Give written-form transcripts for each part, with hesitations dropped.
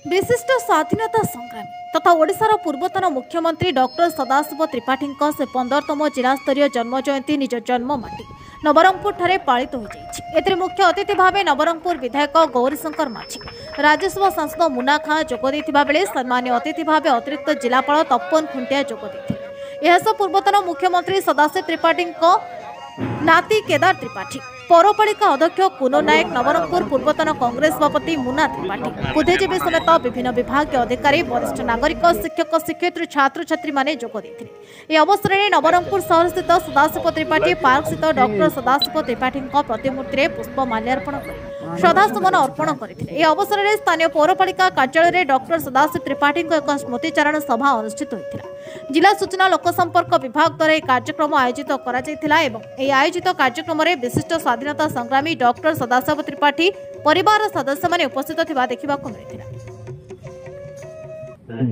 विशिष्ट स्वाधीनता संग्रामी तथा ओडिशार पूर्वतन मुख्यमंत्री डॉक्टर सदाशिव त्रिपाठी से 15तम जिलास्तरीय जन्म जयंती निज जन्ममाटी नवरंगपुर ठारे पालित हो मुख्य अतिथि भाव नवरंगपुर विधायक गौरीशंकर माझी राज्यसभा सांसद मुना खां जोगदेइथिबा बेले सम्मान्य अतिथि भाव अतिरिक्त जिलापाल तपन खुंटिया जोगदेइथिले। पूर्वतन मुख्यमंत्री सदाशिव त्रिपाठी नाती केदार त्रिपाठी पौरपालिका अध्यक्ष कुनो नायक नवरंगपुर पूर्वतन कांग्रेस सभापति मुना त्रिपाठी बुद्धिजीवी समेत विभिन्न विभाग अधिकारी वरिष्ठ नागरिक शिक्षक शिक्षयित्री छात्र छात्री माने जोग देथिले। ए अवसर में नवरंगपुर शहर स्थित सदाशिव त्रिपाठी पार्क स्थित डॉक्टर सदाशिव त्रिपाठी प्रतिमूर्ति में पुष्प माल्यार्पण कर श्रद्धासुमन अर्पण करथिले। ए अवसर में स्थानीय पौरपालिका कार्यालय में डॉक्टर सदाशिव त्रिपाठी एक स्मृतिचारण सभा अनुष्ठित होता। जिला सूचना लोकसंपर्क विभाग द्वारा कार्यक्रम आयोजित आयोजित कार्यक्रम में विशिष्ट स्वाधीनता संग्रामी डॉक्टर सदाशिव त्रिपाठी परिवार सदस्य माने उपस्थित थिबा देखिबाकु मिलिथिला।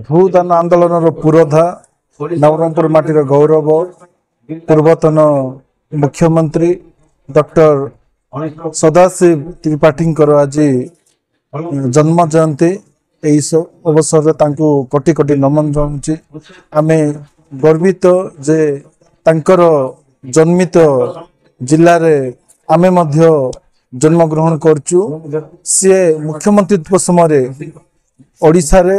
भूदान आंदोलन पुरोधा नवरंगपुर माटीर गौरव पूर्वतन मुख्यमंत्री डॉक्टर सदाशिव त्रिपाठी आज जन्म जयंती अवसर तांको कोटि कोटि नमन जनाउछि। आमे गर्वित जे तांकर जन्मित जिल्ला रे आमे मध्य जन्म ग्रहण करचु। से मुख्यमंत्रीत्व समय ओडिशा रे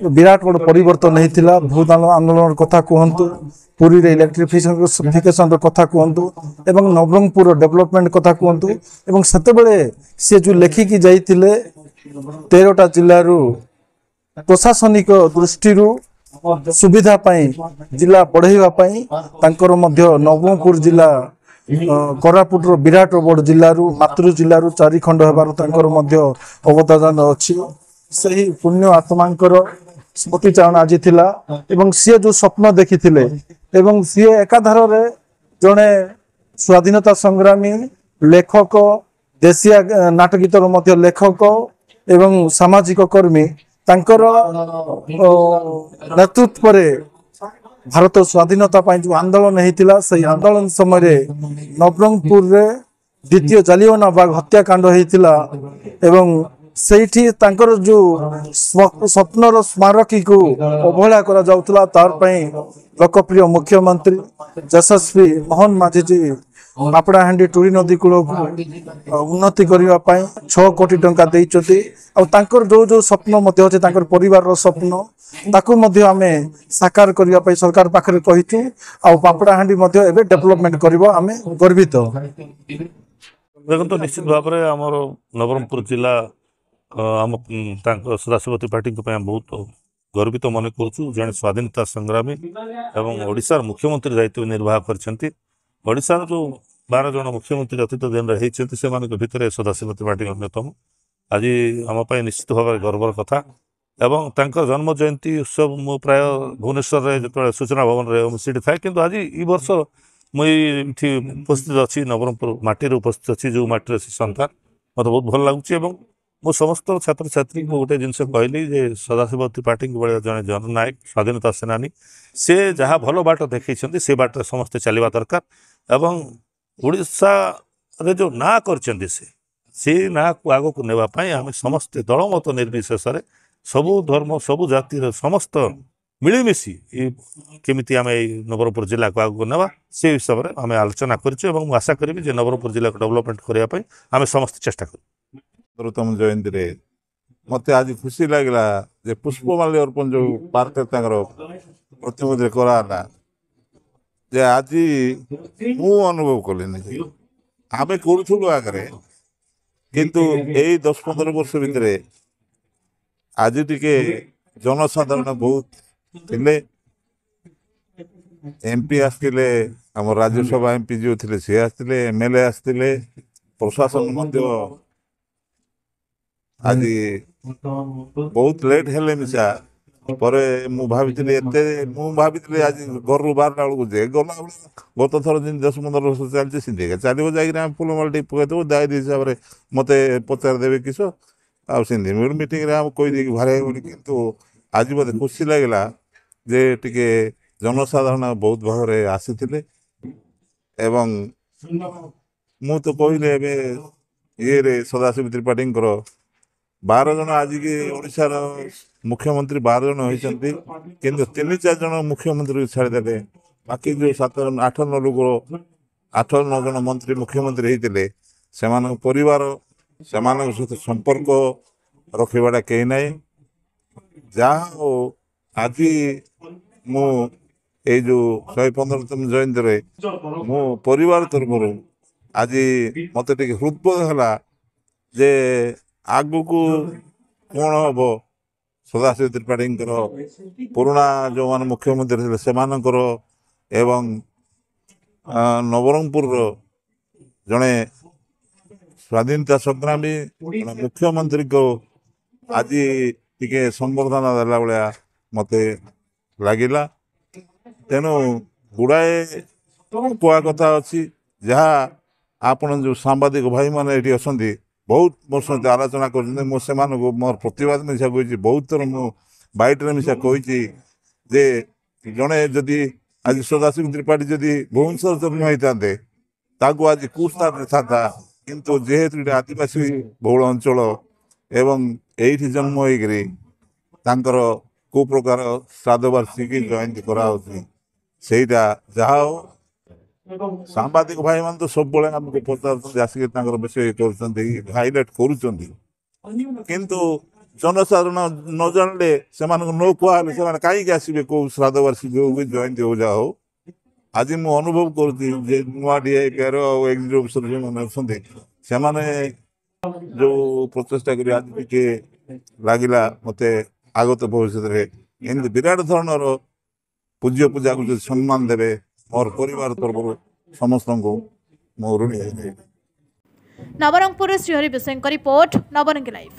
विराट बड़ परिवर्तन होता। भूदान आंदोलन कथा कहतु, पुरी रे इलेक्ट्रिफिकेशन कथा कहतु एवं नवरंगपुर डेवलपमेंट कथा कहतु एवं सेतेबेले से जो लेखिकी जाइतिले 13टा जिल्लारू प्रशासनिक दृष्टि सुविधा पाई जिला बढ़ाइबा पाई तांकर मध्य नवरंगपुर जिला कोरापुट विराट बड़ जिल्लारू मातृ जिल्लारू 4 खंड हेबार तांकर मध्य अवदान अछि। सही पुण्य आत्मांकर स्मृतिचारण आज थिला एवं सी जो स्वप्न देखिथिले एवं सी एकाधार रे जणे स्वाधीनता संग्रामी लेखक देशिया नाटक गीतर मध्य लेखक एवं सामाजिक कर्मी तांकर नेतृत्व रे भारत स्वाधीनता पाई जो आंदोलन होता से आंदोलन समय नवरंगपुर रे द्वितीय जालियानवाला बाग हत्याकांड होता एवं सेठी तांकर जो स्वप्नर स्मारकी को अवहेला करा जाउतला तार पई लोकप्रिय मुख्यमंत्री यशस्वी मोहन माझी जी पापड़ाहांडी टूरी नदी कूल उन्नति करने 6 कोटी टंका देइचोती आ तांकर जो जो स्वप्न मध्य अछि तांकर परिवार रो स्वप्न ताकू मध्य आमे साकार करबा पई सरकार पाखरे कहितु आ पापड़ाहांडी मध्य एबे डेवलपमेंट करबो आमे गर्वित। देखो तो निश्चित भाव में आमर नवरंगपुर जिला आम सदाशिव त्रिपाठी बहुत गर्वित मन करुँ। जड़े स्वाधीनता संग्रामी एवं ओडिशार मुख्यमंत्री दायित्व निर्वाह करछंती। ओडिशार जो 12 जन मुख्यमंत्री अतीत दिन होती से भितर सदाशिव त्रिपाठी अन्यतम। आज आम निश्चित भाव में गर्वर कथा एवं तांकर जन्म जयंती उत्सव मु प्राय भुवनेश्वर जो सूचना भवन में सीट थाए कि आज ई वर्ष मुझे उपस्थित अच्छी नवरंगपुर माटी उपस्थित अच्छी जो माटी संतान मत बहुत भल लगुच। मु समस्त छात्र छात्री को गोटे जिनस कहली जे सदाशिव त्रिपाठी भाई जड़े जननायक स्वाधीनता सेनानी से जहाँ भल बाट देखते से बाट समस्ते चलवा दरकार एवं उड़ीसा रे जो ना कर से ना को आग को नेवाई आम समस्ते दलमत निर्विशेष सबु धर्म सबु जातिर समस्त मिलमिशी केमिति आम नवरंगपुर जिला को आगे नेवा से हिसाब से आम आलोचना कर आशा करी जे नवरंगपुर जिला को डेवलपमेंट करने आम समस्त चेष्टा कर। प्रथम जयंती रे मत आज खुशी लगला जे पुष्पमाल्य अर्पण जो पार्क प्रतिमूर्ति कराला जे आज मु अनुभव कलिनी आमे करूथुलु आगरे किंतु एई 10-15 वर्ष भितरे आज टिके जनसाधारण बहुत थिले। एमपी आसतिले हम राज्यसभा एमपी जो थिले से आसतिले एमएलए आसतिले प्रशासन मध्य आज बहुत लेट हेले मिसा पर मु भावितले आज घर बाहर बेलू जे गला गत थर दिन 10-15 वर्ष चलती सिंधी चलो जाए फुलमाल टे पकईदेव डायरी हिसाब से मत पचार देवे किस आ सिंधी मीटिंग कहीदे भारे कितु आज मत खुशी लगला जे टिके जनसाधारण बहुत भाव में आसी एवं मु तो कहले ये सदाशिव त्रिपाठी 12 जन आज की ओडिशार मुख्यमंत्री 12 जन होती किंतु 3-4 जन मुख्यमंत्री को छाड़देले बाकी जो 7-8-9 लोग 8-9 जन मंत्री मुख्यमंत्री होते से परिवार से सहित संपर्क रखा कहीं ना जहाँ हो आज मु ये जो 115तम जयंती मो परिवार तरफ आज मत हृदय है जे आगु को कौन हम सदाशिव त्रिपाठी पुराणा जो मान मुख्यमंत्री थे से एवं नवरंगपुर जड़े स्वाधीनता संग्रामी मुख्यमंत्री को आज टिके संबर्धना देला भाया मत लगिला तेणु गुड़ाए कह कथा अच्छी जहाँ आपण जो सांबादिक भाई मैंने ये अच्छा बहुत मोर सहित आलोचना कर मोर प्रतिवाद मिशा कही बहुत थर मु बैठे मिशा कही जे जड़े जदि आज सदाशिव त्रिपाठी जदि भुवनेश्वर जन्म होता आज कुस्थान था किंतु जेहेतु ये आदिवासी बहुल अंचल एवं यही जन्म होकर को प्रकार श्राद्ध वार्षिकी जयंती कराटा जहा हो सांबादिक भाई मान तो सब बड़े आमको पचार आसिक विषय कर हाइलाइट किंतु जनसाधारण न जानले से न कहले से कहीं आसवे कौ श्राद्ध वार्षिकी हो जयंती हो जा हो आज मु अनुभव कर नुआ डीआईपीआर एग्जीक्यूटिव जो मैंने अच्छे जो प्रचेषा कर आज टे लगिला मत आगत भविष्य एमती विराट धरणर पूज्य पूजा को सम्मान देवे मोर परिवार तरफ समस्त को मो ऋणी। नवरंगपुर श्रीहरि विषय रिपोर्ट नवरंगी लाइव।